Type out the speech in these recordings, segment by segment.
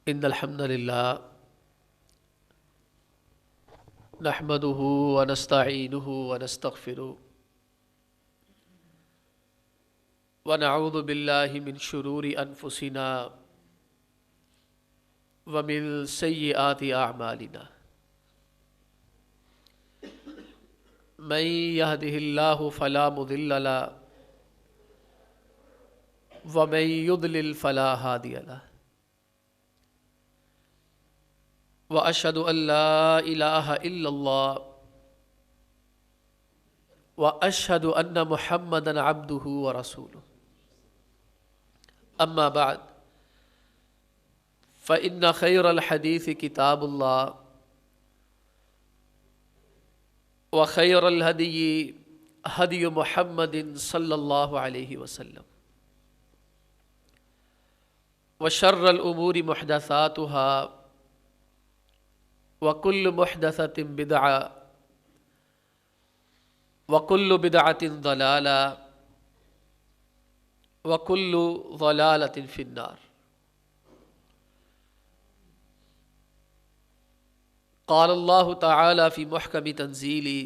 ان الحمد للہ نحمده ونستعینه ونستغفره ونعوذ باللہ من شرور انفسنا ومن سیئات اعمالنا من يهده اللہ فلا مضل له ومن يضلل فلا هادی له وأشهد أن لا إله إلا الله وأشهد أن محمدًا عبده ورسوله أما بعد فإن خير الحديث كتاب الله وخير الهدي هدي محمد صلى الله عليه وسلم وشر الأمور محدثاتها وَكُلُّ مُحْدَثَةٍ بِدْعَةٍ وَكُلُّ بِدْعَةٍ ضَلَالَةٍ وَكُلُّ ضَلَالَةٍ فِي النَّارِ۔ قال اللہ تعالی فی محکم تنزیلی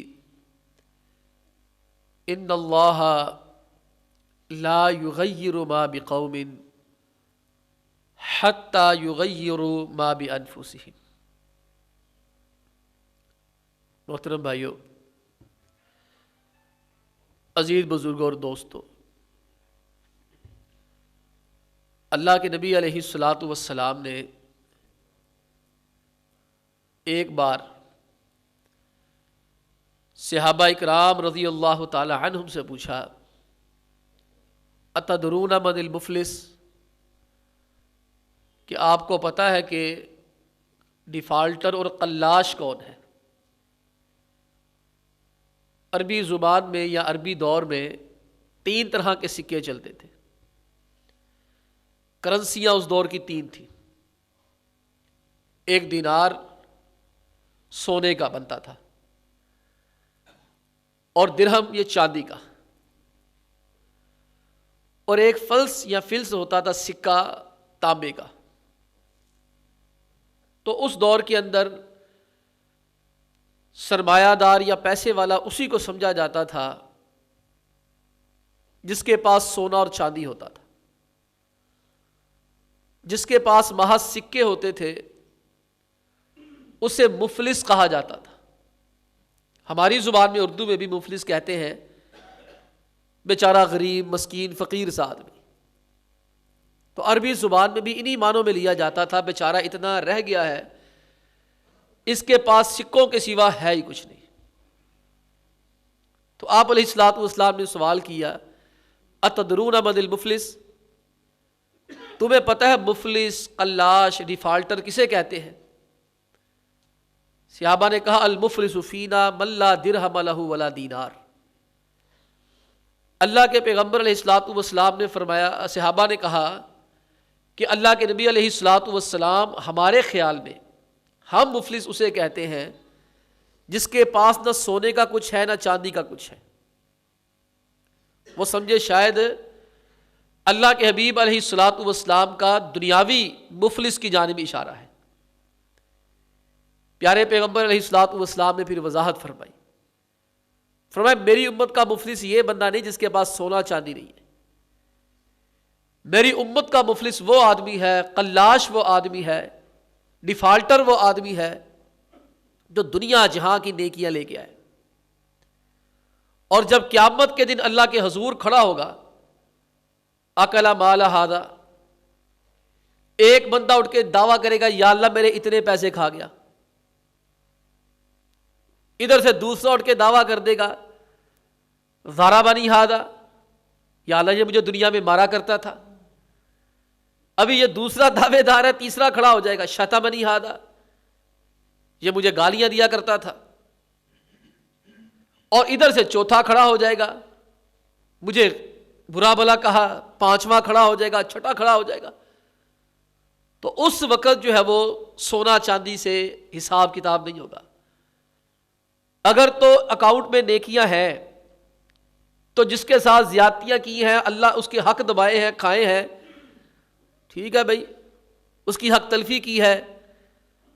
ان اللہ لا یغیر ما بقوم حتی یغیروا ما بانفسہم۔ محترم بھائیو، عزیز بزرگوں اور دوستو، اللہ کے نبی علیہ الصلاۃ والسلام نے ایک بار صحابہ اکرام رضی اللہ تعالی عنہم سے پوچھا، اتدرون من المفلس، کہ آپ کو پتہ ہے کہ ڈیفالٹر اور قلاش کون ہے؟ عربی زبان میں یا عربی دور میں 3 طرح کے سکے چلتے تھے۔ کرنسیاں اس دور کی 3 تھیں۔ ایک دینار سونے کا بنتا تھا، اور درہم یہ چاندی کا، اور ایک فلس یا فلس ہوتا تھا سکہ تانبے کا۔ تو اس دور کے اندر سرمایہ دار یا پیسے والا اسی کو سمجھا جاتا تھا جس کے پاس سونا اور چاندی ہوتا تھا۔ جس کے پاس محض سکے ہوتے تھے اسے مفلس کہا جاتا تھا۔ ہماری زبان میں اردو میں بھی مفلس کہتے ہیں، بیچارہ غریب مسکین فقیر سا آدمی۔ تو عربی زبان میں بھی انہی معنوں میں لیا جاتا تھا، بیچارہ اتنا رہ گیا ہے اس کے پاس سکوں کے سوا ہے ہی کچھ نہیں۔ تو آپ علیہ الصلوۃ والسلام نے سوال کیا، اتدرون من المفلس، تمہیں پتہ ہے مفلس، قلاش، ڈیفالٹر کسے کہتے ہیں؟ صحابہ نے کہا المفلس فینا من لا درہم لہ ولا دینار۔ اللہ کے پیغمبر علیہ الصلوۃ والسلام نے فرمایا، صحابہ نے کہا کہ اللہ کے نبی علیہ الصلوۃ والسلام، ہمارے خیال میں ہم مفلس اسے کہتے ہیں جس کے پاس نہ سونے کا کچھ ہے نہ چاندی کا کچھ ہے۔ وہ سمجھے شاید اللہ کے حبیب علیہ الصلوۃ والسلام کا دنیاوی مفلس کی جانب اشارہ ہے۔ پیارے پیغمبر علیہ الصلوۃ والسلام نے پھر وضاحت فرمائی، فرمایا میری امت کا مفلس یہ بندہ نہیں جس کے پاس سونا چاندی نہیں ہے، میری امت کا مفلس وہ آدمی ہے، قلاش وہ آدمی ہے، ڈیفالٹر وہ آدمی ہے جو دنیا جہاں کی نیکیاں لے کے آئے، اور جب قیامت کے دن اللہ کے حضور کھڑا ہوگا، اکل مال ھذا، ایک بندہ اٹھ کے دعویٰ کرے گا یا اللہ میرے اتنے پیسے کھا گیا، ادھر سے دوسرا اٹھ کے دعویٰ کر دے گا ضربنی ھذا، یا اللہ یہ مجھے دنیا میں مارا کرتا تھا۔ ابھی یہ دوسرا دعوے دار ہے، تیسرا کھڑا ہو جائے گا شتمنی ھذا، یہ مجھے گالیاں دیا کرتا تھا، اور ادھر سے چوتھا کھڑا ہو جائے گا مجھے برا بھلا کہا، 5واں کھڑا ہو جائے گا، 6واں کھڑا ہو جائے گا۔ تو اس وقت جو ہے وہ سونا چاندی سے حساب کتاب نہیں ہوگا۔ اگر تو اکاؤنٹ میں نیکیاں ہیں تو جس کے ساتھ زیادتیاں کی ہیں اللہ اس کے حق دبائے ہیں کھائے ہیں، ٹھیک ہے بھائی، اس کی حق تلفی کی ہے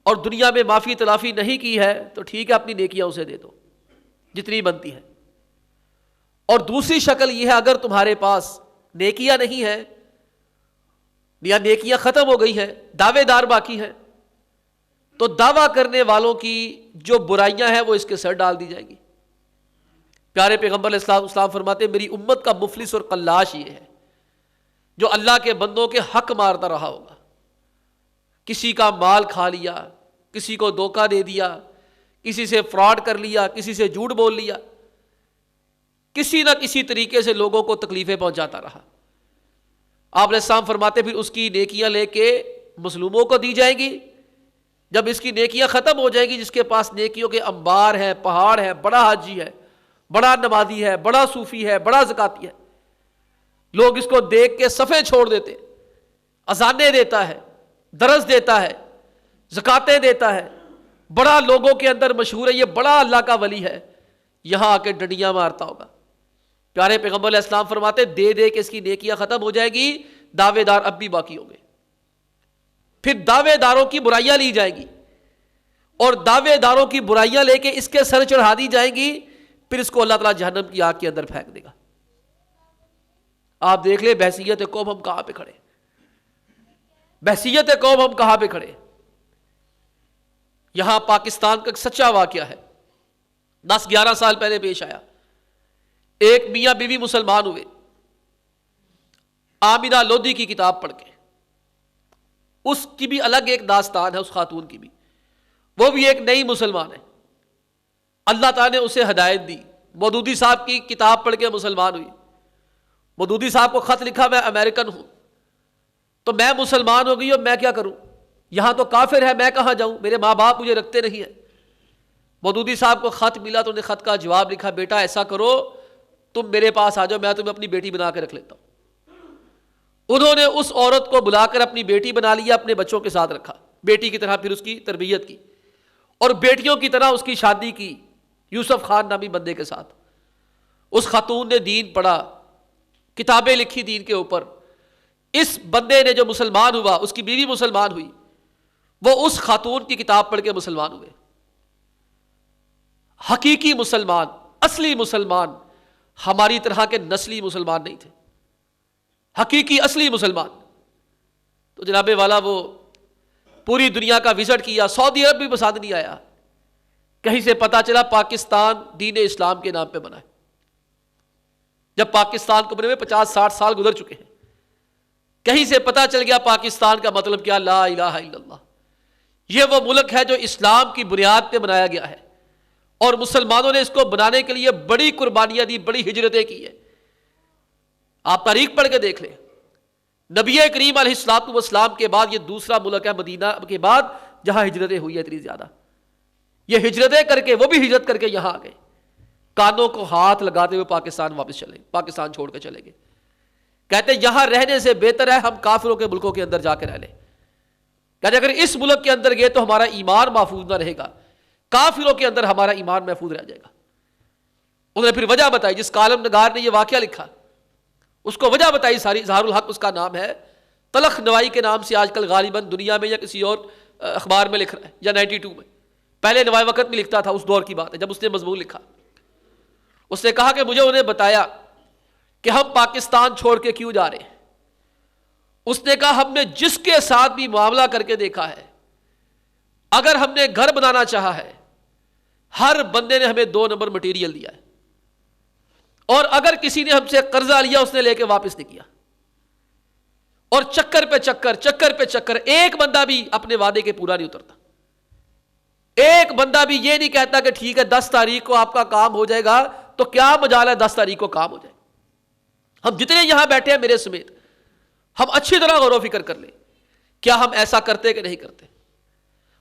اور دنیا میں معافی تلافی نہیں کی ہے تو ٹھیک ہے، اپنی نیکیاں اسے دے دو جتنی بنتی ہے۔ اور دوسری شکل یہ ہے اگر تمہارے پاس نیکیاں نہیں ہیں یا نیکیاں ختم ہو گئی ہیں، دعوے دار باقی ہیں، تو دعویٰ کرنے والوں کی جو برائیاں ہیں وہ اس کے سر ڈال دی جائیں گی۔ پیارے پیغمبر علیہ السلام فرماتے ہیں میری امت کا مفلس اور قلاش یہ ہے جو اللہ کے بندوں کے حق مارتا رہا ہوگا، کسی کا مال کھا لیا، کسی کو دھوکہ دے دیا، کسی سے فراڈ کر لیا، کسی سے جھوٹ بول لیا، کسی نہ کسی طریقے سے لوگوں کو تکلیفیں پہنچاتا رہا۔ آپ علیہ السلام فرماتے پھر اس کی نیکیاں لے کے مظلوموں کو دی جائیں گی۔ جب اس کی نیکیاں ختم ہو جائیں گی، جس کے پاس نیکیوں کے انبار ہیں، پہاڑ ہے، بڑا حاجی ہے، بڑا نمازی ہے، بڑا صوفی ہے، بڑا زکاتی ہے، لوگ اس کو دیکھ کے صفیں چھوڑ دیتے، اذانیں دیتا ہے، درس دیتا ہے، زکاتیں دیتا ہے، بڑا لوگوں کے اندر مشہور ہے، یہ بڑا اللہ کا ولی ہے، یہاں آ کے ڈنڈیاں مارتا ہوگا۔ پیارے پیغمبر علیہ السلام فرماتے دے دے کے اس کی نیکیاں ختم ہو جائے گی، دعوے دار اب بھی باقی ہوں گے۔ پھر دعوے داروں کی برائیاں لی جائیں گی اور دعوے داروں کی برائیاں لے کے اس کے سر چڑھا دی جائیں گی، پھر اس کو اللہ تعالیٰ جہنم کی آگ کے اندر پھینک دے گا۔ آپ دیکھ لیں بحثیت قوم ہم کہاں پہ کھڑے، بحثیت قوم ہم کہاں پہ کھڑے۔ یہاں پاکستان کا ایک سچا واقعہ ہے، 10-11 سال پہلے پیش آیا۔ ایک میاں بیوی مسلمان ہوئے، آمنہ لودھی کی کتاب پڑھ کے، اس کی بھی الگ ایک داستان ہے، اس خاتون کی بھی، وہ بھی ایک نئی مسلمان ہے، اللہ تعالیٰ نے اسے ہدایت دی، مودودی صاحب کی کتاب پڑھ کے مسلمان ہوئی۔ مودودی صاحب کو خط لکھا میں امریکن ہوں، تو میں مسلمان ہو گئی اور میں کیا کروں، یہاں تو کافر ہے، میں کہاں جاؤں، میرے ماں باپ مجھے رکھتے نہیں ہیں۔ مودودی صاحب کو خط ملا تو انہیں خط کا جواب لکھا، بیٹا ایسا کرو تم میرے پاس آ جاؤ، میں تمہیں اپنی بیٹی بنا کے رکھ لیتا ہوں۔ انہوں نے اس عورت کو بلا کر اپنی بیٹی بنا لیا، اپنے بچوں کے ساتھ رکھا، بیٹی کی طرح پھر اس کی تربیت کی اور بیٹیوں کی طرح اس کی شادی کی یوسف خان نامی بندے کے ساتھ۔ اس خاتون نے دین پڑھا، کتابیں لکھی دین کے اوپر۔ اس بندے نے جو مسلمان ہوا، اس کی بیوی مسلمان ہوئی، وہ اس خاتون کی کتاب پڑھ کے مسلمان ہوئے۔ حقیقی مسلمان، اصلی مسلمان ہماری طرح کے نسلی مسلمان نہیں تھے، حقیقی اصلی مسلمان۔ تو جناب والا وہ پوری دنیا کا وزٹ کیا، سعودی عرب بھی پسند نہیں آیا، کہیں سے پتا چلا پاکستان دین اسلام کے نام پہ بنا ہے، جب پاکستان کو بنے ہوئے 50-60 سال گزر چکے ہیں۔ کہیں سے پتا چل گیا پاکستان کا مطلب کیا، لا الہ الا اللہ۔ یہ وہ ملک ہے جو اسلام کی بنیاد پہ بنایا گیا ہے اور مسلمانوں نے اس کو بنانے کے لیے بڑی قربانیاں دی، بڑی ہجرتیں کی ہیں۔ آپ تاریخ پڑھ کے دیکھ لیں، نبی کریم علیہ الصلوۃ والسلام کے بعد یہ دوسرا ملک ہے مدینہ کے بعد جہاں ہجرتیں ہوئی ہیں اتنی زیادہ۔ یہ ہجرتیں کر کے، وہ بھی ہجرت کر کے یہاں آ گئے، کانوں کو ہاتھ لگاتے ہوئے پاکستان واپس چلے، پاکستان چھوڑ کے چلے گئے، کہتے یہاں رہنے سے بہتر ہے ہم کافروں کے ملکوں کے اندر جا کے رہ لیں۔ کہتے اگر اس ملک کے اندر گئے تو ہمارا ایمان محفوظ نہ رہے گا، کافروں کے اندر ہمارا ایمان محفوظ رہ جائے گا۔ انہوں نے پھر وجہ بتائی، جس کالم نگار نے یہ واقعہ لکھا اس کو وجہ بتائی ساری، اظہار الحق اس کا نام ہے، تلخ نوائی کے نام سے آج کل غالباً دنیا میں یا کسی اور اخبار میں لکھ رہا ہے، یا 92 میں، پہلے نوائی وقت میں لکھتا تھا، اس دور کی بات ہے جب اس نے مضمون لکھا۔ اس نے کہا کہ مجھے انہیں بتایا کہ ہم پاکستان چھوڑ کے کیوں جا رہے ہیں۔ اس نے کہا ہم نے جس کے ساتھ بھی معاملہ کر کے دیکھا ہے، اگر ہم نے گھر بنانا چاہا ہے، ہر بندے نے ہمیں 2 نمبر مٹیریل دیا ہے، اور اگر کسی نے ہم سے قرضہ لیا اس نے لے کے واپس نہیں کیا، اور چکر پہ چکر، ایک بندہ بھی اپنے وعدے کے پورا نہیں اترتا، ایک بندہ بھی یہ نہیں کہتا کہ ٹھیک ہے 10 تاریخ کو آپ کا کام ہو جائے گا، تو کیا مجال ہے 10 تاریخ کو کام ہو جائے۔ ہم جتنے یہاں بیٹھے ہیں میرے سمیت، ہم اچھی طرح غور و فکر کر لیں، کیا ہم ایسا کرتے کہ نہیں کرتے؟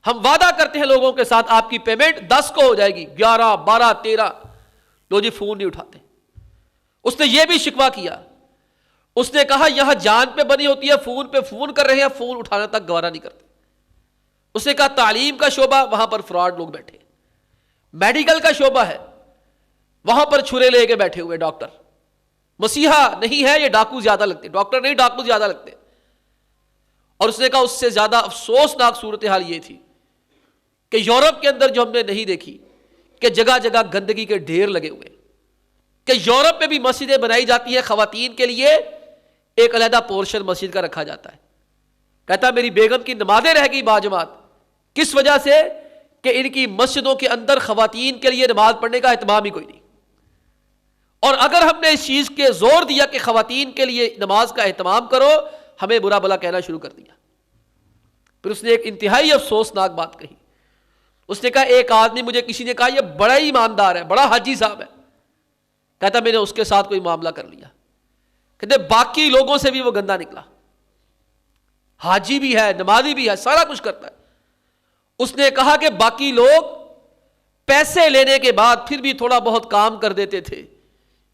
ہم وعدہ کرتے ہیں لوگوں کے ساتھ آپ کی پیمنٹ 10 کو ہو جائے گی، 11، 12، 13، لو جی فون نہیں اٹھاتے۔ اس نے یہ بھی شکوہ کیا، اس نے کہا یہاں جان پہ بنی ہوتی ہے، فون پہ فون کر رہے ہیں، فون اٹھانا تک گوارا نہیں کرتے۔ اس نے کہا تعلیم کا شعبہ، وہاں پر فراڈ لوگ بیٹھے، میڈیکل کا شعبہ ہے، وہاں پر چھرے لے کے بیٹھے ہوئے ڈاکٹر، مسیحا نہیں ہے یہ ڈاکو زیادہ لگتے، ڈاکٹر نہیں ڈاکو زیادہ لگتے۔ اور اس نے کہا اس سے زیادہ افسوسناک صورتحال یہ تھی کہ یورپ کے اندر جو ہم نے نہیں دیکھی کہ جگہ جگہ گندگی کے ڈھیر لگے ہوئے، کہ یورپ میں بھی مسجدیں بنائی جاتی ہیں خواتین کے لیے، ایک علیحدہ پورشن مسجد کا رکھا جاتا ہے. کہتا میری بیگم کی نمازیں رہ گئی باجماعت، کس وجہ سے؟ کہ ان کی مسجدوں کے اندر خواتین کے لیے نماز پڑھنے کا اہتمام ہی کوئی نہیں. اور اگر ہم نے اس چیز کے زور دیا کہ خواتین کے لیے نماز کا اہتمام کرو، ہمیں برا بھلا کہنا شروع کر دیا. پھر اس نے ایک انتہائی افسوسناک بات کہی. اس نے کہا ایک آدمی، مجھے کسی نے کہا یہ بڑا ہی ایماندار ہے، بڑا حاجی صاحب ہے. کہتا میں نے اس کے ساتھ کوئی معاملہ کر لیا. کہتے باقی لوگوں سے بھی وہ گندا نکلا، حاجی بھی ہے، نمازی بھی ہے، سارا کچھ کرتا ہے. اس نے کہا کہ باقی لوگ پیسے لینے کے بعد پھر بھی تھوڑا بہت کام کر دیتے تھے،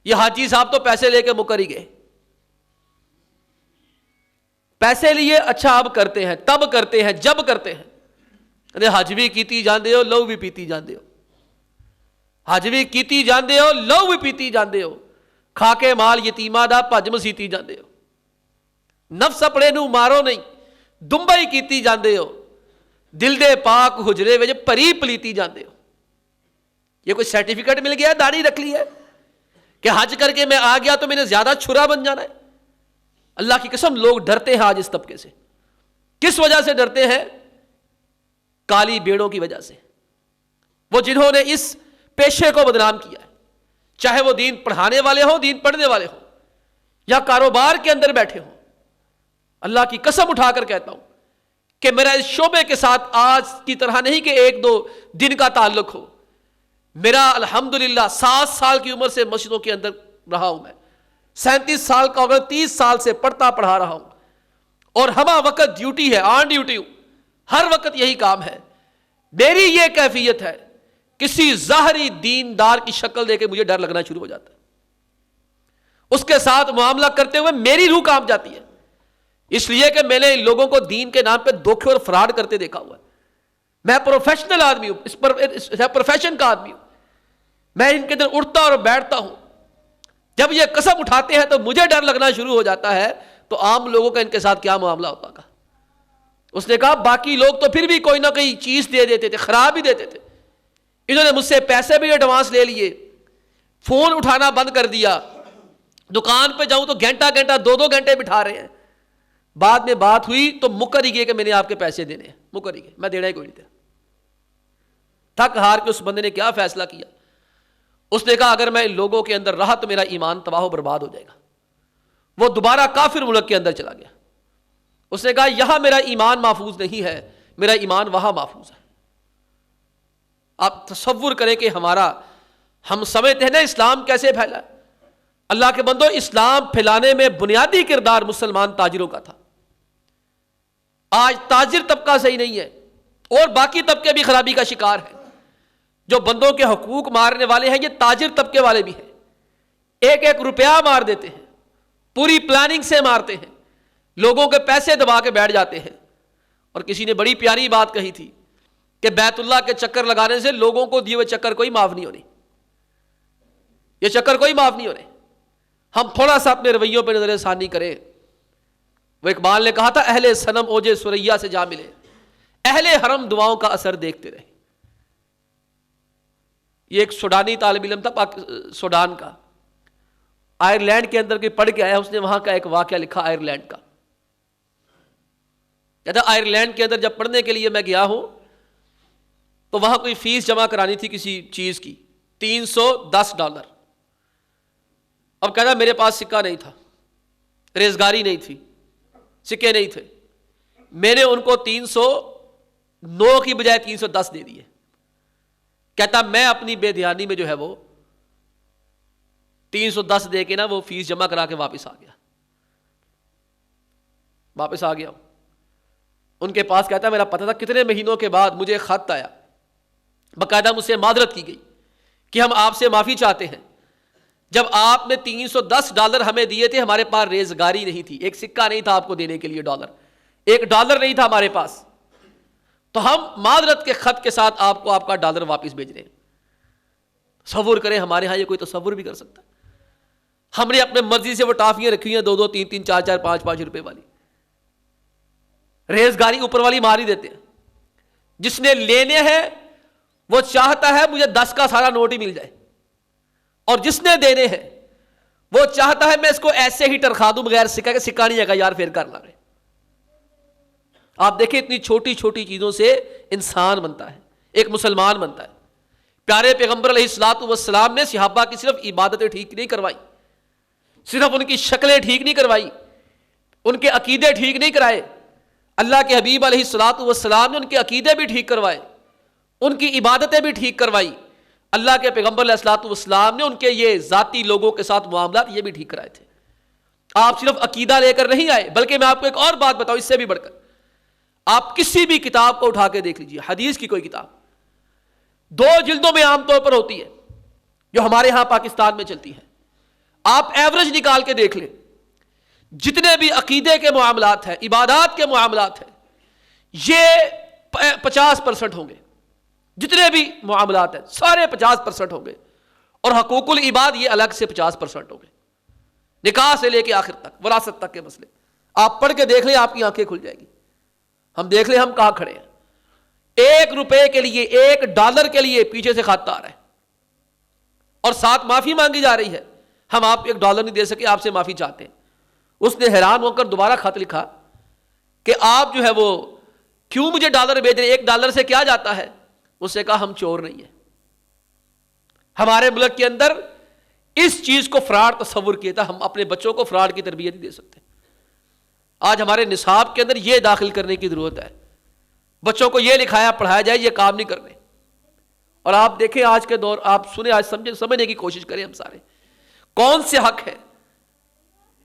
یہ حاجی صاحب تو پیسے لے کے مکر ہی گئے. پیسے لیے، اچھا اب کرتے ہیں، تب کرتے ہیں، جب کرتے ہیں. ارے حج بھی کیتی جاندے ہو، لو بھی پیتی جاندے ہو. حج بھی کیتی جاندے ہو، لو بھی پیتی جاندے ہو. کھا کے مال یتیماں دا بھج مسیتی جاندے ہو. نفس اپنے نو مارو نہیں، دمبئی کیتی جاندے ہو. دل دے پاک حجرے وچ پری پلیتی جاندے ہو. یہ کوئی سرٹیفکیٹ مل گیا ہے، داڑھی رکھ لی ہے کہ حج کر کے میں آ گیا تو میں نے زیادہ چھرا بن جانا ہے. اللہ کی قسم لوگ ڈرتے ہیں آج اس طبقے سے. کس وجہ سے ڈرتے ہیں؟ کالی بیڑوں کی وجہ سے. وہ جنہوں نے اس پیشے کو بدنام کیا ہے، چاہے وہ دین پڑھانے والے ہوں، دین پڑھنے والے ہوں، یا کاروبار کے اندر بیٹھے ہوں. اللہ کی قسم اٹھا کر کہتا ہوں کہ میرا اس شعبے کے ساتھ آج کی طرح نہیں کہ ایک دو دن کا تعلق ہو. میرا الحمدللہ 7 سال کی عمر سے مسجدوں کے اندر رہا ہوں. میں 37 سال کا ہوگا، 30 سال سے پڑھتا پڑھا رہا ہوں، اور ہمہ وقت ڈیوٹی ہے، آن ڈیوٹی ہوں، ہر وقت یہی کام ہے. میری یہ کیفیت ہے، کسی ظاہری دیندار کی شکل دے کے مجھے ڈر لگنا شروع ہو جاتا ہے. اس کے ساتھ معاملہ کرتے ہوئے میری روح کانپ جاتی ہے، اس لیے کہ میں نے لوگوں کو دین کے نام پہ دھوکے اور فراڈ کرتے دیکھا ہوا ہے. میں پروفیشنل آدمی ہوں، اس پروفیشن کا آدمی ہوں. میں ان کے اندر اٹھتا اور بیٹھتا ہوں. جب یہ قسم اٹھاتے ہیں تو مجھے ڈر لگنا شروع ہو جاتا ہے، تو عام لوگوں کا ان کے ساتھ کیا معاملہ ہوتا گا. اس نے کہا باقی لوگ تو پھر بھی کوئی نہ کوئی چیز دے دیتے تھے، خراب ہی دیتے تھے. انہوں نے مجھ سے پیسے بھی ایڈوانس لے لیے، فون اٹھانا بند کر دیا. دکان پہ جاؤں تو گھنٹہ گھنٹہ 2 گھنٹے بٹھا رہے ہیں. بعد میں بات ہوئی تو مکر ہی گئے کہ میں نے آپ کے پیسے دینے ہیں. مکر ہی گئے، میں دینا ہی کوئی نہیں تھا. تھک ہار کے اس بندے نے کیا فیصلہ کیا؟ اس نے کہا اگر میں ان لوگوں کے اندر رہا تو میرا ایمان تباہ و برباد ہو جائے گا. وہ دوبارہ کافر ملک کے اندر چلا گیا. اس نے کہا یہاں میرا ایمان محفوظ نہیں ہے، میرا ایمان وہاں محفوظ ہے. آپ تصور کریں کہ ہم سمجھتے ہیں نا اسلام کیسے پھیلا. اللہ کے بندو، اسلام پھیلانے میں بنیادی کردار مسلمان تاجروں کا تھا. آج تاجر طبقہ صحیح نہیں ہے، اور باقی طبقے بھی خرابی کا شکار ہیں. جو بندوں کے حقوق مارنے والے ہیں یہ تاجر طبقے والے بھی ہیں. 1 روپیہ مار دیتے ہیں، پوری پلاننگ سے مارتے ہیں، لوگوں کے پیسے دبا کے بیٹھ جاتے ہیں. اور کسی نے بڑی پیاری بات کہی تھی کہ بیت اللہ کے چکر لگانے سے لوگوں کو دیے ہوئے چکر کوئی معاف نہیں ہونے. یہ چکر کوئی معاف نہیں ہونے. ہم تھوڑا سا اپنے رویوں پہ نظر ثانی کریں. وہ اقبال نے کہا تھا اہل صنم اوجے سریا سے جا ملے، اہل حرم دعاؤں کا اثر دیکھتے رہے. یہ ایک سوڈانی طالب علم تھا، سوڈان کا، آئرلینڈ کے اندر کوئی پڑھ کے آیا. اس نے وہاں کا ایک واقعہ لکھا آئرلینڈ کا. کہتا آئرلینڈ کے اندر جب پڑھنے کے لیے میں گیا ہوں تو وہاں کوئی فیس جمع کرانی تھی کسی چیز کی، $310. اب کہتا میرے پاس سکہ نہیں تھا، ریزگاری نہیں تھی، سکے نہیں تھے. میں نے ان کو 309 کی بجائے 310 دے دیے. کہتا میں اپنی بے دھیانی میں جو ہے وہ 310 دے کے نا وہ فیس جمع کرا کے واپس آ گیا. ان کے پاس کہتا میرا پتہ تھا. کتنے مہینوں کے بعد مجھے خط آیا، باقاعدہ مجھ سے معذرت کی گئی کہ ہم آپ سے معافی چاہتے ہیں، جب آپ نے $310 ہمیں دیے تھے ہمارے پاس ریزگاری نہیں تھی، ایک سکہ نہیں تھا آپ کو دینے کے لیے، $1 نہیں تھا ہمارے پاس، تو ہم معذرت کے خط کے ساتھ آپ کو آپ کا $1 واپس بھیج رہے ہیں. تصور کریں، ہمارے ہاں یہ کوئی تصور بھی کر سکتا ہے؟ ہم نے اپنے مرضی سے وہ ٹافیاں رکھی ہیں 2-2, 3-3, 4-4, 5-5 روپے والی. ریزگاری اوپر والی مار ہی دیتے ہیں. جس نے لینے ہیں وہ چاہتا ہے مجھے 10 کا سارا نوٹ ہی مل جائے, اور جس نے دینے ہیں وہ چاہتا ہے میں اس کو ایسے ہی ٹرخا دوں بغیر سکا کے, سکا نہیں ہے گا یار پھر کر لا رہے. آپ دیکھیں اتنی چھوٹی چھوٹی چیزوں سے انسان بنتا ہے, ایک مسلمان بنتا ہے. پیارے پیغمبر علیہ الصلوۃ والسلام نے صحابہ کی صرف عبادتیں ٹھیک نہیں کروائی, صرف ان کی شکلیں ٹھیک نہیں کروائی, ان کے عقیدے ٹھیک نہیں کرائے. اللہ کے حبیب علیہ الصلوۃ والسلام نے ان کے عقیدے بھی ٹھیک کروائے, ان کی عبادتیں بھی ٹھیک کروائی. اللہ کے پیغمبر علیہ الصلوۃ والسلام نے ان کے یہ ذاتی لوگوں کے ساتھ معاملات یہ بھی ٹھیک کرائے تھے. آپ صرف عقیدہ لے کر نہیں آئے, بلکہ میں آپ کو ایک اور بات بتاؤں اس سے بھی بڑھ کر. آپ کسی بھی کتاب کو اٹھا کے دیکھ لیجیے, حدیث کی کوئی کتاب 2 جلدوں میں عام طور پر ہوتی ہے جو ہمارے ہاں پاکستان میں چلتی ہے. آپ ایوریج نکال کے دیکھ لیں, جتنے بھی عقیدے کے معاملات ہیں, عبادات کے معاملات ہیں, یہ 50% ہوں گے. جتنے بھی معاملات ہیں سارے 50% ہوں گے, اور حقوق العباد یہ الگ سے 50% ہوں گے. نکاح سے لے کے آخر تک, وراثت تک کے مسئلے آپ پڑھ کے دیکھ لیں, آپ کی آنکھیں کھل جائیں گی. ہم دیکھ لیں ہم کہاں کھڑے ہیں. 1 روپے کے لیے, $1 کے لیے پیچھے سے خط آ رہا ہے, اور ساتھ معافی مانگی جا رہی ہے. ہم آپ $1 نہیں دے سکے, آپ سے معافی چاہتے ہیں. اس نے حیران ہو کر دوبارہ خط لکھا کہ آپ جو ہے وہ کیوں مجھے $1 بھیج رہے ہیں, $1 سے کیا جاتا ہے. اس سے کہا ہم چور نہیں ہیں. ہمارے ملک کے اندر اس چیز کو فراڈ تصور کیا تھا, ہم اپنے بچوں کو فراڈ کی تربیت نہیں دے سکتے. آج ہمارے نصاب کے اندر یہ داخل کرنے کی ضرورت ہے, بچوں کو یہ لکھایا پڑھایا جائے یہ کام نہیں کرنے. اور آپ دیکھیں آج کے دور, آپ سنیں, آج سمجھنے کی کوشش کریں ہم سارے, کون سے حق ہے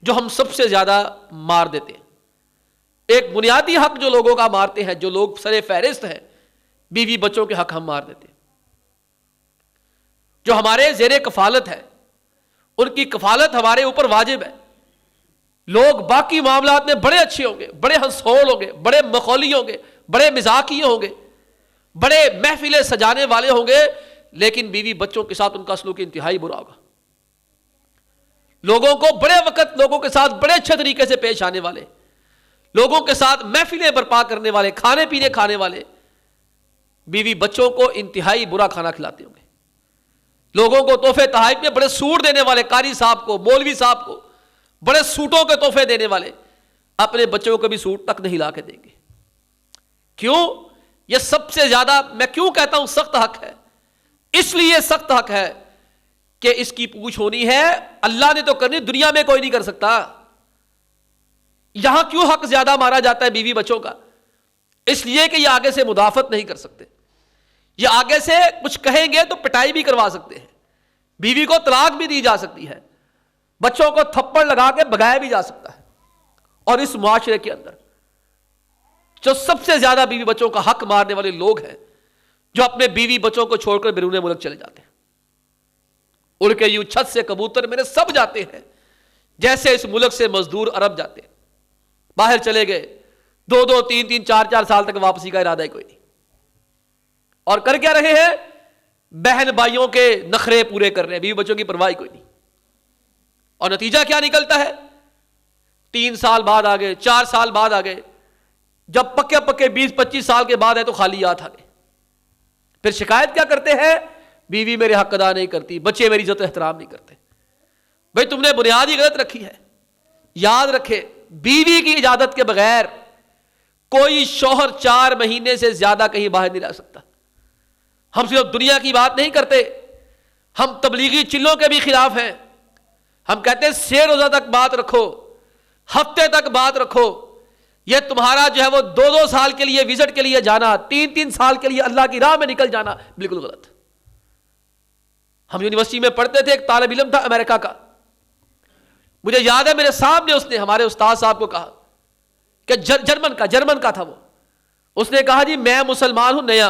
جو ہم سب سے زیادہ مار دیتے ہیں. ایک بنیادی حق جو لوگوں کا مارتے ہیں, جو لوگ سر فہرست ہیں, بیوی بچوں کے حق ہم مار دیتے ہیں. جو ہمارے زیر کفالت ہے ان کی کفالت ہمارے اوپر واجب ہے. لوگ باقی معاملات میں بڑے اچھے ہوں گے, بڑے ہنسول ہوں گے, بڑے مخولی ہوں گے, بڑے مزاحیے ہوں گے, بڑے محفلیں سجانے والے ہوں گے, لیکن بیوی بچوں کے ساتھ ان کا سلوک انتہائی برا ہوگا. لوگوں کو بڑے وقت لوگوں کے ساتھ بڑے اچھے طریقے سے پیش آنے والے, لوگوں کے ساتھ محفلیں برپا کرنے والے, کھانے پینے کھانے والے, بیوی بچوں کو انتہائی برا کھانا کھلاتے ہوں گے. لوگوں کو تحفے تحائف میں بڑے سوٹ دینے والے, قاری صاحب کو, مولوی صاحب کو بڑے سوٹوں کے تحفے دینے والے, اپنے بچوں کو بھی سوٹ تک نہیں لا کے دیں گے. کیوں؟ یہ سب سے زیادہ, میں کیوں کہتا ہوں سخت حق ہے, اس لیے سخت حق ہے کہ اس کی پوچھ ہونی ہے. اللہ نے تو کرنی, دنیا میں کوئی نہیں کر سکتا. یہاں کیوں حق زیادہ مارا جاتا ہے بیوی بچوں کا؟ اس لیے کہ یہ آگے سے مدافعت نہیں کر سکتے. یہ آگے سے کچھ کہیں گے تو پٹائی بھی کروا سکتے ہیں, بیوی کو طلاق بھی دی جا سکتی ہے, بچوں کو تھپڑ لگا کے بھگایا بھی جا سکتا ہے. اور اس معاشرے کے اندر جو سب سے زیادہ بیوی بچوں کا حق مارنے والے لوگ ہیں, جو اپنے بیوی بچوں کو چھوڑ کر بیرون ملک چلے جاتے ہیں. اڑ کے یوں چھت سے کبوتر میرے سب جاتے ہیں, جیسے اس ملک سے مزدور عرب جاتے ہیں. باہر چلے گئے, 2-2, 3-3, 4-4 سال تک واپسی کا ارادہ ہی کوئی نہیں. اور کر کیا رہے ہیں؟ بہن بھائیوں کے نخرے پورے کر رہے ہیں, بیوی بچوں کی پرواہ کوئی نہیں. اور نتیجہ کیا نکلتا ہے؟ 3 سال بعد آ گئے, 4 سال بعد آ گئے, جب پکے 20-25 سال کے بعد ہے تو خالیات آ گئے. پھر شکایت کیا کرتے ہیں؟ بیوی میرے حق ادا نہیں کرتی, بچے میری عزت و احترام نہیں کرتے. بھئی تم نے بنیاد ہی غلط رکھی ہے. یاد رکھے, بیوی کی اجازت کے بغیر کوئی شوہر 4 مہینے سے زیادہ کہیں باہر نہیں رہ سکتا. ہم صرف دنیا کی بات نہیں کرتے, ہم تبلیغی چلوں کے بھی خلاف ہیں. ہم کہتے ہیں 6 روزہ تک بات رکھو, ہفتے تک بات رکھو. یہ تمہارا جو ہے وہ 2-2 سال کے لیے وزٹ کے لیے جانا, 3-3 سال کے لیے اللہ کی راہ میں نکل جانا, بالکل غلط. ہم یونیورسٹی میں پڑھتے تھے, ایک طالب علم تھا امریکہ کا, مجھے یاد ہے میرے سامنے اس نے ہمارے استاد صاحب کو کہا کہ جرمن کا تھا وہ. اس نے کہا جی میں مسلمان ہوں نیا,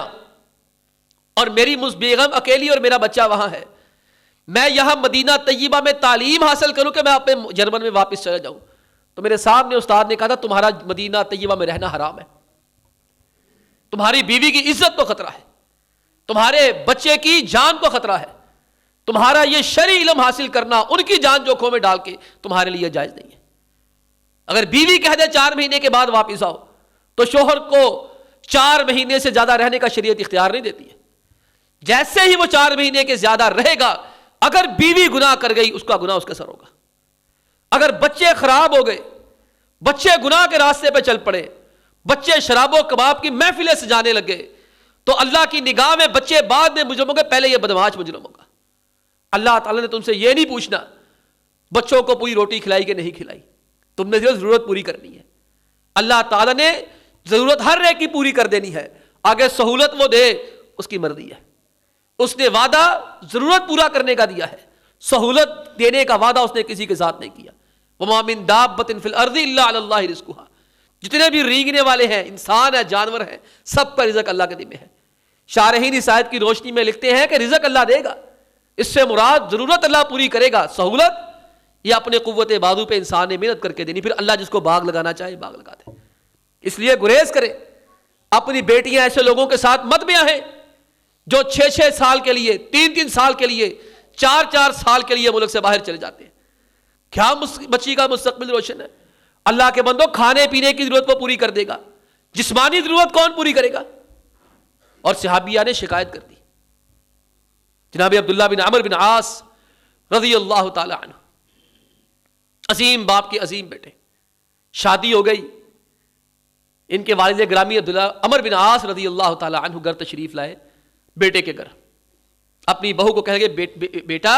اور میری بیگم اکیلی اور میرا بچہ وہاں ہے, میں یہاں مدینہ طیبہ میں تعلیم حاصل کروں کہ میں اپنے جرمن میں واپس چلا جاؤں. تو میرے سامنے استاد نے کہا تھا تمہارا مدینہ طیبہ میں رہنا حرام ہے, تمہاری بیوی کی عزت کو خطرہ ہے, تمہارے بچے کی جان کو خطرہ ہے, تمہارا یہ شرعی علم حاصل کرنا ان کی جان جوکھوں میں ڈال کے تمہارے لیے جائز نہیں ہے. اگر بیوی کہہ دے 4 مہینے کے بعد واپس آؤ تو شوہر کو 4 مہینے سے زیادہ رہنے کا شریعت اختیار نہیں دیتی ہے. جیسے ہی وہ 4 مہینے کے زیادہ رہے گا، اگر بیوی گناہ کر گئی اس کا گناہ اس کے سر ہوگا. اگر بچے خراب ہو گئے، بچے گناہ کے راستے پہ چل پڑے، بچے شراب و کباب کی محفلیں سجانے لگے، تو اللہ کی نگاہ میں بچے بعد میں مجرم ہوں گے، پہلے یہ بدمعاش مجرم ہوگا. اللہ تعالیٰ نے تم سے یہ نہیں پوچھنا بچوں کو پوری روٹی کھلائی کہ نہیں کھلائی، تم نے ضرورت پوری کرنی ہے. اللہ تعالیٰ نے ضرورت ہر ایک کی پوری کر دینی ہے، آگے سہولت وہ دے اس کی مرضی ہے. اس نے وعدہ ضرورت پورا کرنے کا دیا ہے، سہولت دینے کا وعدہ اس نے کسی کے ساتھ نہیں کیا. وَمَا مِن دَابَّةٍ فِي الْأَرْضِ إِلَّا عَلَى اللَّهِ رِزْقُهَا. جتنے بھی رینگنے والے ہیں، انسان ہے، جانور ہیں، سب کا رزق اللہ کے ذمہ ہے. شارحین اس آیت کی روشنی میں لکھتے ہیں کہ رزق اللہ دے گا، اس سے مراد ضرورت اللہ پوری کرے گا، سہولت یہ اپنے قوت بازو پہ انسان نے محنت کر کے دینی. پھر اللہ جس کو باغ لگانا چاہے باغ لگا دے. اس لیے گریز کرے، اپنی بیٹیاں ایسے لوگوں کے ساتھ مت بیاہیں جو 6 سال کے لیے، 3 سال کے لیے، 4 سال کے لیے ملک سے باہر چلے جاتے ہیں. کیا بچی کا مستقبل روشن ہے؟ اللہ کے بندوں، کھانے پینے کی ضرورت وہ پوری کر دے گا، جسمانی ضرورت کون پوری کرے گا؟ اور صحابیہ نے شکایت کر دی. جناب عبداللہ بن عمر بن عاص رضی اللہ تعالی عنہ، عظیم باپ کے عظیم بیٹے، شادی ہو گئی. ان کے والد گرامی عبداللہ عمر بن عاص رضی اللہ تعالی عنہ گھر تشریف لائے، بیٹے کے گھر. اپنی بہو کو کہہ گئے، بیٹا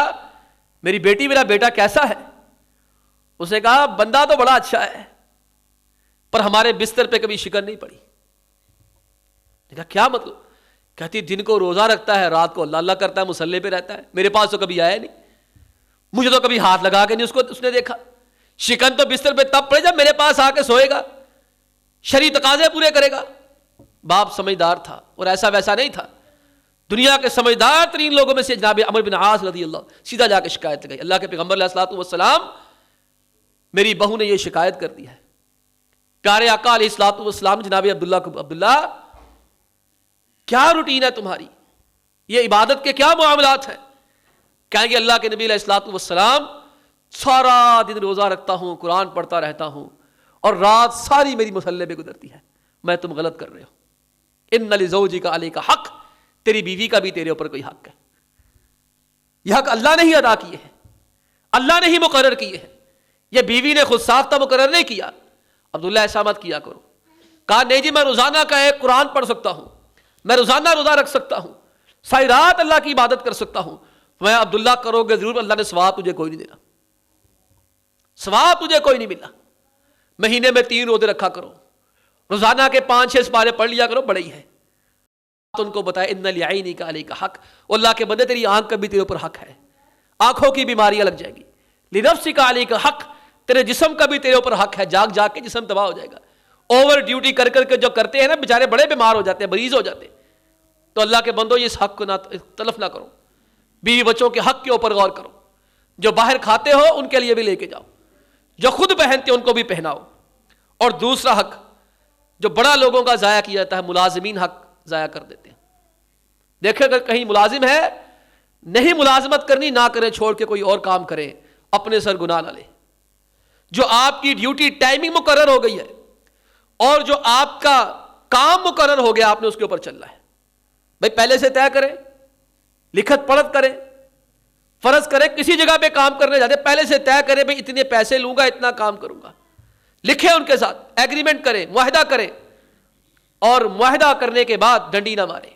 میری بیٹی، میرا بیٹا کیسا ہے؟ اس نے کہا بندہ تو بڑا اچھا ہے، پر ہمارے بستر پہ کبھی شکن نہیں پڑی. کہا کیا مطلب؟ کہتی دن کو روزہ رکھتا ہے، رات کو اللہ اللہ کرتا ہے، مصلے پہ رہتا ہے، میرے پاس تو کبھی آیا نہیں، مجھے تو کبھی ہاتھ لگا کے نہیں اس نے دیکھا. شکن تو بستر پہ تب پڑے جب میرے پاس آ کے سوئے گا، شرعی تقاضے پورے کرے گا. باپ سمجھدار تھا اور ایسا ویسا نہیں تھا. دنیا کے سمجھدار ترین لوگوں میں سے جناب عمر بن عاص رضی اللہ، سیدھا جا کے شکایت لگائی، اللہ کے پیغمبر علیہ الصلوۃ والسلام میری بہو نے یہ شکایت کر دی ہے. پیارے آقا علیہ الصلوۃ والسلام جناب عبداللہ کو، عبداللہ کیا روٹین ہے تمہاری، یہ عبادت کے کیا معاملات ہیں؟ کہیں گے اللہ کے نبی علیہ الصلوۃ والسلام سارا دن روزہ رکھتا ہوں، قرآن پڑھتا رہتا ہوں، اور رات ساری میری مصلے پہ گزرتی ہے. میں تم غلط کر رہے ہو. ان لزوجک علیک حق، تیری بیوی کا بھی تیرے اوپر کوئی حق ہے. یہ حق اللہ نے ہی ادا کیے ہیں، اللہ نے ہی مقرر کیے ہیں، یہ بیوی نے خود ساختہ مقرر نہیں کیا. عبداللہ ایسا مت کیا کرو. کہا نہیں جی میں روزانہ کا ایک قرآن پڑھ سکتا ہوں، میں روزانہ روزہ رکھ سکتا ہوں، ساری رات اللہ کی عبادت کر سکتا ہوں. میں عبداللہ کرو گے ضرور، اللہ نے ثواب تجھے کوئی نہیں دینا، ثواب تجھے کوئی نہیں ملا. مہینے میں 3 روزے رکھا کرو، روزانہ کے 5-6 سپارے پڑھ لیا کرو، بڑے ہی ہے. تو ان کو بتایا ان لعینک علیک حق، اللہ کے بندے تیری آنکھ کا بھی تیرے اوپر حق ہے، آنکھوں کی بیماریاں لگ جائیں گی. لنفسک علیک حق، تیرے جسم کا بھی تیرے اوپر حق ہے، جاگ جاگ کے جسم تباہ ہو جائے گا. اوور ڈیوٹی کر کر کے جو کرتے ہیں نا بیچارے، بڑے بیمار ہو جاتے ہیں، مریض ہو جاتے ہیں. تو اللہ کے بندو یہ اس حق کو نہ تلف نہ کرو. بیوی بچوں کے حق کے اوپر غور کرو. جو باہر کھاتے ہو ان کے لیے بھی لے کے جاؤ، جو خود پہنتے ہیں ان کو بھی پہناؤ. اور دوسرا حق جو بڑا لوگوں کا ضائع کیا جاتا ہے، ملازمین حق ضائع کر دیتے ہیں. دیکھیں اگر کہیں ملازم ہے، نہیں ملازمت کرنی نہ کرے، چھوڑ کے کوئی اور کام کرے، اپنے سر گناہ نہ لے. جو آپ کی ڈیوٹی ٹائمنگ مقرر ہو گئی ہے اور جو آپ کا کام مقرر ہو گیا، آپ نے اس کے اوپر چلنا ہے. بھائی پہلے سے طے کریں، لکھت پڑھت کریں. فرض کریں کسی جگہ پہ کام کرنے جاتے، پہلے سے طے کریں بھائی اتنے پیسے لوں گا، اتنا کام کروں گا. لکھیں ان کے ساتھ، ایگریمنٹ کریں، معاہدہ کریں، اور معاہدہ کرنے کے بعد ڈنڈی نہ ماریں.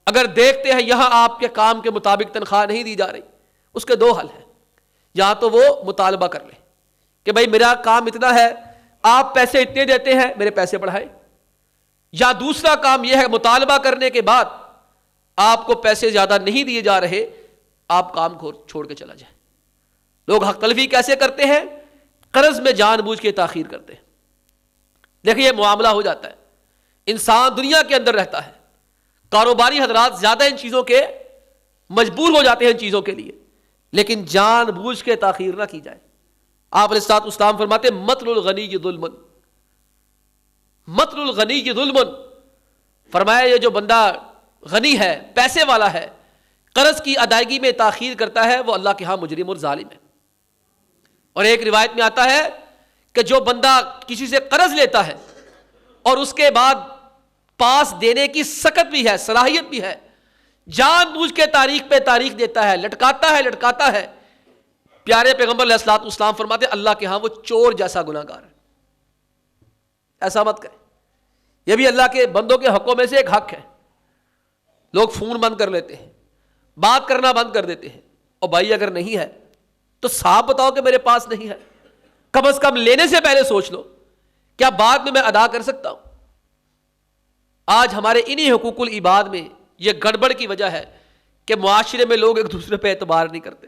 اگر دیکھتے ہیں یہاں آپ کے کام کے مطابق تنخواہ نہیں دی جا رہی، اس کے 2 حل ہیں. یا تو وہ مطالبہ کر لیں کہ بھائی میرا کام اتنا ہے، آپ پیسے اتنے دیتے ہیں، میرے پیسے بڑھائیں. یا دوسرا کام یہ ہے مطالبہ کرنے کے بعد آپ کو پیسے زیادہ نہیں دیے جا رہے، آپ کام کو چھوڑ کے چلا جائیں. لوگ حق تلفی کیسے کرتے ہیں؟ قرض میں جان بوجھ کے تاخیر کرتے ہیں. دیکھیں یہ معاملہ ہو جاتا ہے. انسان دنیا کے اندر رہتا ہے، کاروباری حضرات زیادہ ان چیزوں کے مجبور ہو جاتے ہیں ان چیزوں کے لیے، لیکن جان بوجھ کے تاخیر نہ کی جائے. آپ علیہ الصلوۃ والسلام فرماتے مطل الغنی ظلم، مطل الغنی ظلم. فرمایا یہ جو بندہ غنی ہے، پیسے والا ہے، قرض کی ادائیگی میں تاخیر کرتا ہے، وہ اللہ کے ہاں مجرم اور ظالم ہے. اور ایک روایت میں آتا ہے کہ جو بندہ کسی سے قرض لیتا ہے اور اس کے بعد پاس دینے کی سکت بھی ہے، صلاحیت بھی ہے، جان بوجھ کے تاریخ پہ تاریخ دیتا ہے، لٹکاتا ہے. پیارے پیغمبر علیہ الصلوۃ والسلام فرماتے ہیں اللہ کے ہاں وہ چور جیسا گناہگار ہے. ایسا مت کریں. یہ بھی اللہ کے بندوں کے حقوں میں سے ایک حق ہے. لوگ فون بند کر لیتے ہیں، بات کرنا بند کر دیتے ہیں. اور بھائی اگر نہیں ہے تو صاف بتاؤ کہ میرے پاس نہیں ہے. کم از کم لینے سے پہلے سوچ لو کیا بعد میں ادا کر سکتا ہوں. آج ہمارے انہی حقوق العباد میں یہ گڑبڑ کی وجہ ہے کہ معاشرے میں لوگ ایک دوسرے پہ اعتبار نہیں کرتے.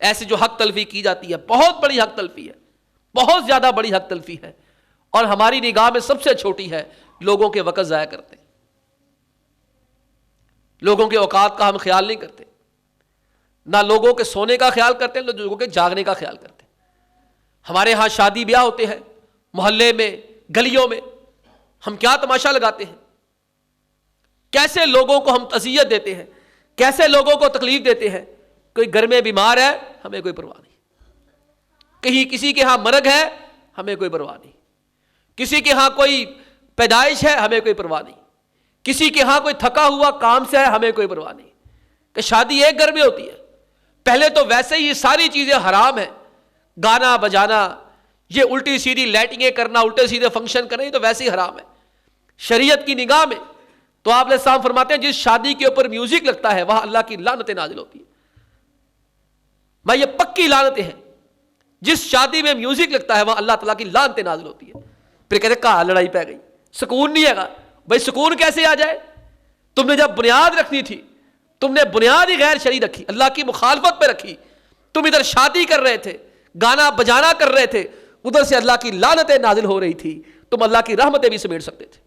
ایسی جو حق تلفی کی جاتی ہے، بہت بڑی حق تلفی ہے، بہت زیادہ بڑی حق تلفی ہے، اور ہماری نگاہ میں سب سے چھوٹی ہے. لوگوں کے وقت ضائع کرتے ہیں، لوگوں کے اوقات کا ہم خیال نہیں کرتے، نہ لوگوں کے سونے کا خیال کرتے ہیں، نہ لوگوں کے جاگنے کا خیال کرتے ہیں. ہمارے ہاں شادی بیاہ ہوتے ہیں، محلے میں، گلیوں میں، ہم کیا تماشا لگاتے ہیں، کیسے لوگوں کو ہم اذیت دیتے ہیں، کیسے لوگوں کو تکلیف دیتے ہیں. کوئی گھر میں بیمار ہے ہمیں کوئی پرواہ نہیں، کہیں کسی کے ہاں مرگ ہے ہمیں کوئی پرواہ نہیں، کسی کے ہاں کوئی پیدائش ہے ہمیں کوئی پرواہ نہیں، کسی کے ہاں کوئی تھکا ہوا کام سے ہے ہمیں کوئی پرواہ نہیں. کہ شادی ایک گھر میں ہوتی ہے، پہلے تو ویسے ہی یہ ساری چیزیں حرام ہیں، گانا بجانا، یہ الٹی سیدھی لائٹنگیں کرنا، الٹے سیدھے فنکشن کرنا، یہ تو ویسے ہی حرام ہے شریعت کی نگاہ میں. تو آپ علیہ السلام فرماتے ہیں جس شادی کے اوپر میوزک لگتا ہے وہاں اللہ کی لعنتیں نازل ہوتی ہیں. بھائی یہ پکی لعنتیں ہیں، جس شادی میں میوزک لگتا ہے وہاں اللہ تعالیٰ کی لعنتیں نازل ہوتی ہے. پھر کہتے ہیں کہاں لڑائی پہ گئی، سکون نہیں ہے گا. بھائی سکون کیسے آ جائے؟ تم نے جب بنیاد رکھنی تھی تم نے بنیاد ہی غیر شرعی رکھی، اللہ کی مخالفت پہ رکھی. تم ادھر شادی کر رہے تھے، گانا بجانا کر رہے تھے، ادھر سے اللہ کی لعنتیں نازل ہو رہی تھی. تم اللہ کی رحمتیں بھی سمیٹ سکتے تھے.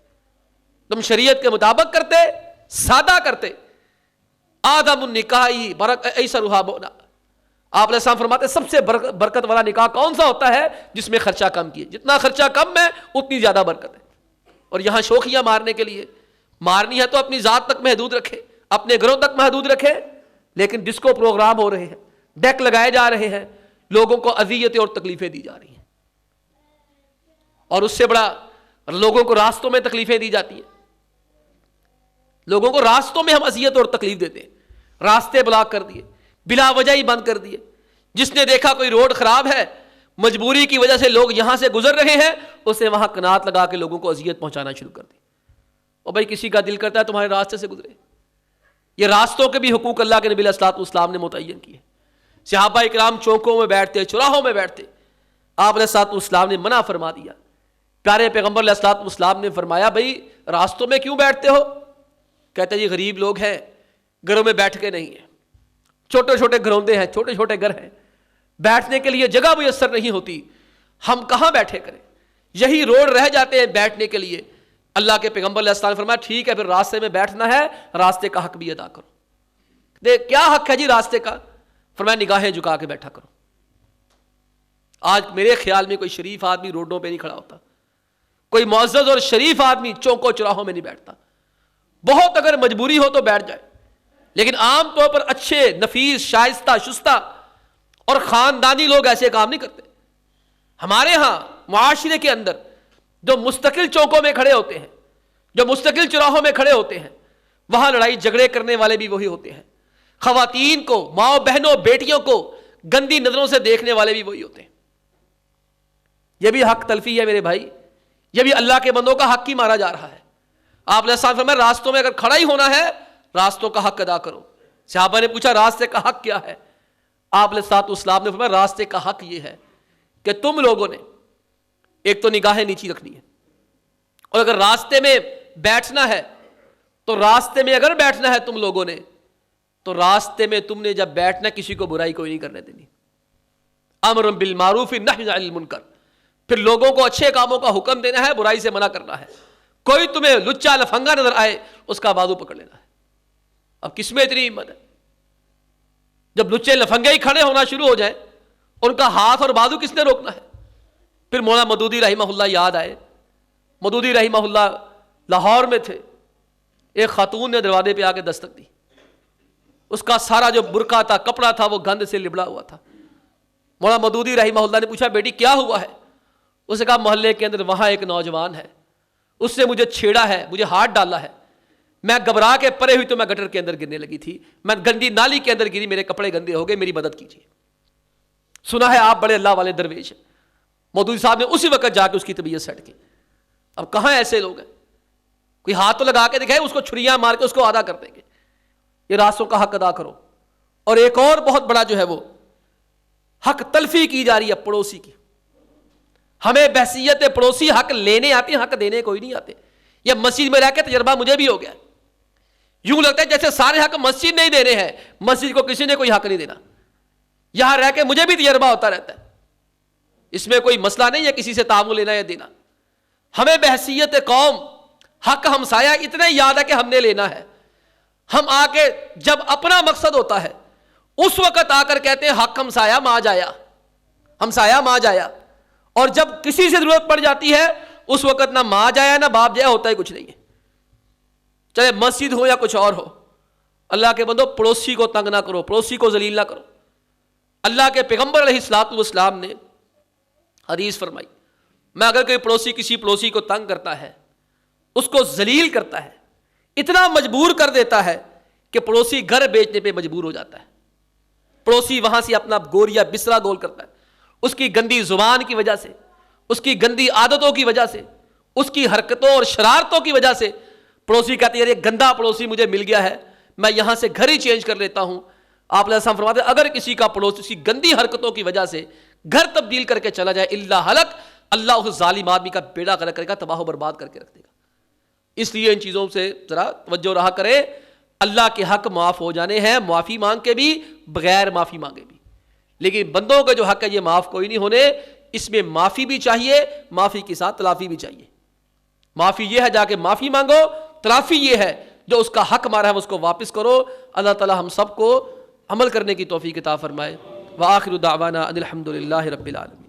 تم شریعت کے مطابق کرتے، سادہ کرتے. آدم النکاحی برک ایسرھا بونا. آپ علیہ السلام فرماتے سب سے برکت والا نکاح کون سا ہوتا ہے؟ جس میں خرچہ کم کیے. جتنا خرچہ کم ہے اتنی زیادہ برکت ہے. اور یہاں شوخیاں مارنے کے لیے، مارنی ہے تو اپنی ذات تک محدود رکھے، اپنے گھروں تک محدود رکھے. لیکن ڈسکو پروگرام ہو رہے ہیں، ڈیک لگائے جا رہے ہیں، لوگوں کو اذیتیں اور تکلیفیں دی جا رہی ہیں. اور اس سے بڑا لوگوں کو راستوں میں تکلیفیں دی جاتی ہیں. لوگوں کو راستوں میں ہم اذیت اور تکلیف دیتے ہیں. راستے بلاک کر دیے، بلا وجہ ہی بند کر دیے. جس نے دیکھا کوئی روڈ خراب ہے، مجبوری کی وجہ سے لوگ یہاں سے گزر رہے ہیں، اسے وہاں کنات لگا کے لوگوں کو اذیت پہنچانا شروع کر دی. اور بھائی کسی کا دل کرتا ہے تمہارے راستے سے گزرے. یہ راستوں کے بھی حقوق اللہ کے نبی علیہ الصلوۃ والسلام نے متعین کیے. صحابہ اکرام چوکوں میں بیٹھتے، چوراہوں میں بیٹھتے، آپ علیہ الصلوۃ والسلام نے منع فرما دیا. پیارے پیغمبر علیہ الصلوۃ والسلام نے فرمایا بھائی راستوں میں کیوں بیٹھتے ہو؟ کہتے جی غریب لوگ ہیں، گھروں میں بیٹھ کے نہیں ہیں، چھوٹے چھوٹے گھروندے ہیں، چھوٹے چھوٹے گھر ہیں، بیٹھنے کے لیے جگہ میسر نہیں ہوتی، ہم کہاں بیٹھے کریں؟ یہی روڈ رہ جاتے ہیں بیٹھنے کے لیے. اللہ کے پیغمبر علیہ السلام نے فرمایا ٹھیک ہے پھر راستے میں بیٹھنا ہے، راستے کا حق بھی ادا کرو. دیکھ کیا حق ہے جی راستے کا؟ فرمایا نگاہیں جھکا کے بیٹھا کرو. آج میرے خیال میں کوئی شریف آدمی روڈوں پہ نہیں کھڑا ہوتا، کوئی معزز اور شریف آدمی چوکوں چوراہوں میں نہیں بیٹھتا. بہت اگر مجبوری ہو تو بیٹھ جائے، لیکن عام طور پر اچھے، نفیس، شائستہ، شستہ اور خاندانی لوگ ایسے کام نہیں کرتے. ہمارے ہاں معاشرے کے اندر جو مستقل چوکوں میں کھڑے ہوتے ہیں، جو مستقل چوراہوں میں کھڑے ہوتے ہیں، وہاں لڑائی جھگڑے کرنے والے بھی وہی ہوتے ہیں. خواتین کو، ماؤں بہنوں بیٹیوں کو گندی نظروں سے دیکھنے والے بھی وہی ہوتے ہیں. یہ بھی حق تلفی ہے میرے بھائی، یہ بھی اللہ کے بندوں کا حق ہی مارا جا رہا ہے. آپ نے صاحب فرمایا راستوں میں اگر کھڑا ہی ہونا ہے راستوں کا حق ادا کرو. صحابہ نے پوچھا راستے کا حق کیا ہے؟ آپ علیہ الصلوۃ والسلام نے فرمایا راستے کا حق یہ ہے کہ تم لوگوں نے ایک تو نگاہیں نیچی رکھنی ہے، اور اگر راستے میں بیٹھنا ہے تو راستے میں اگر بیٹھنا ہے تم لوگوں نے تو راستے میں تم نے جب بیٹھنا کسی کو برائی کوئی نہیں کرنے دینی. امر بالمعروف نہی عن المنکر، پھر لوگوں کو اچھے کاموں کا حکم دینا ہے، برائی سے منع کرنا ہے. کوئی تمہیں لچا لفنگا نظر آئے اس کا بازو پکڑ لینا ہے. اب کس میں اتنی ہمت ہے؟ جب لچے لفنگے ہی کھڑے ہونا شروع ہو جائیں ان کا ہاتھ اور بازو کس نے روکنا ہے؟ پھر مولانا مودودی رحمہ اللہ یاد آئے. مودودی رحمہ اللہ لاہور میں تھے، ایک خاتون نے دروازے پہ آ کے دستک دی. اس کا سارا جو برقع تھا، کپڑا تھا، وہ گند سے لبڑا ہوا تھا. مولانا مودودی رحمہ اللہ نے پوچھا بیٹی کیا ہوا ہے؟ اس نے کہا محلے کے اندر وہاں ایک نوجوان ہے، اس نے مجھے چھیڑا ہے, مجھے ہاتھ ڈالا ہے, میں گھبرا کے پرے ہوئی تو میں گٹر کے اندر گرنے لگی تھی, میں گندی نالی کے اندر گری, میرے کپڑے گندے ہو گئے, میری مدد کیجیے. سنا ہے آپ بڑے اللہ والے درویش ہیں. مودودی صاحب نے اسی وقت جا کے اس کی طبیعت سیٹ کی. اب کہاں ایسے لوگ ہیں, کوئی ہاتھ تو لگا کے دکھائے, اس کو چھریاں مار کے اس کو ادا کر دیں گے. یہ راستوں کا حق ادا کرو. اور ایک اور بہت بڑا جو ہے وہ حق تلفی کی جا رہی ہے پڑوسی کی. ہمیں بحثیت پڑوسی حق لینے آتے ہیں, حق دینے کوئی نہیں آتے. یہ مسجد میں رہ کے تجربہ مجھے بھی ہو گیا. یوں لگتا ہے جیسے سارے حق مسجد نہیں دینے ہیں, مسجد کو کسی نے کوئی حق نہیں دینا. یہاں رہ کے مجھے بھی تجربہ ہوتا رہتا ہے. اس میں کوئی مسئلہ نہیں ہے کسی سے تعاون لینا یا دینا. ہمیں بحثیت قوم حق ہمسایہ اتنا یاد ہے کہ ہم نے لینا ہے. ہم آ کے جب اپنا مقصد ہوتا ہے اس وقت آ کر کہتے ہیں حق ہمسایہ ماں جایا, ہمسایہ ماں جایا. اور جب کسی سے ضرورت پڑ جاتی ہے اس وقت نہ ماں جایا نہ باپ جایا, ہوتا ہی کچھ نہیں ہے, چاہے مسجد ہو یا کچھ اور ہو. اللہ کے بندو, پڑوسی کو تنگ نہ کرو, پڑوسی کو ذلیل نہ کرو. اللہ کے پیغمبر علیہ الصلوۃ والسلام نے حدیث فرمائی, میں اگر کوئی پڑوسی کسی پڑوسی کو تنگ کرتا ہے, اس کو ذلیل کرتا ہے, اتنا مجبور کر دیتا ہے کہ پڑوسی گھر بیچنے پہ مجبور ہو جاتا ہے. پڑوسی وہاں سے اپنا گوریا بسرا گول کرتا ہے. اس کی گندی زبان کی وجہ سے, اس کی گندی عادتوں کی وجہ سے, اس کی حرکتوں اور شرارتوں کی وجہ سے پڑوسی کہتے ہیں یہ گندا پڑوسی مجھے مل گیا ہے, میں یہاں سے گھر ہی چینج کر لیتا ہوں. آپ علیہ السلام فرماتے ہیں اگر کسی کا پڑوسی اس کی گندی حرکتوں کی وجہ سے گھر تبدیل کر کے چلا جائے, اللہ حلق, اللہ اس ظالم آدمی کا بیڑا غرق کرے گا, تباہ و برباد کر کے رکھ دے گا. اس لیے ان چیزوں سے ذرا توجہ رہا کرے. اللہ کے حق معاف ہو جانے ہیں, معافی مانگ کے بھی, بغیر معافی مانگے بھی. لیکن بندوں کا جو حق ہے یہ معاف کوئی نہیں ہونے. اس میں معافی بھی چاہیے, معافی کے ساتھ تلافی بھی چاہیے. معافی یہ ہے جا کے معافی مانگو, تلافی یہ ہے جو اس کا حق مارا ہے اس کو واپس کرو. اللہ تعالی ہم سب کو عمل کرنے کی توفیق عطا فرمائے. وآخر دعوانا ان الحمد للہ رب العالمین.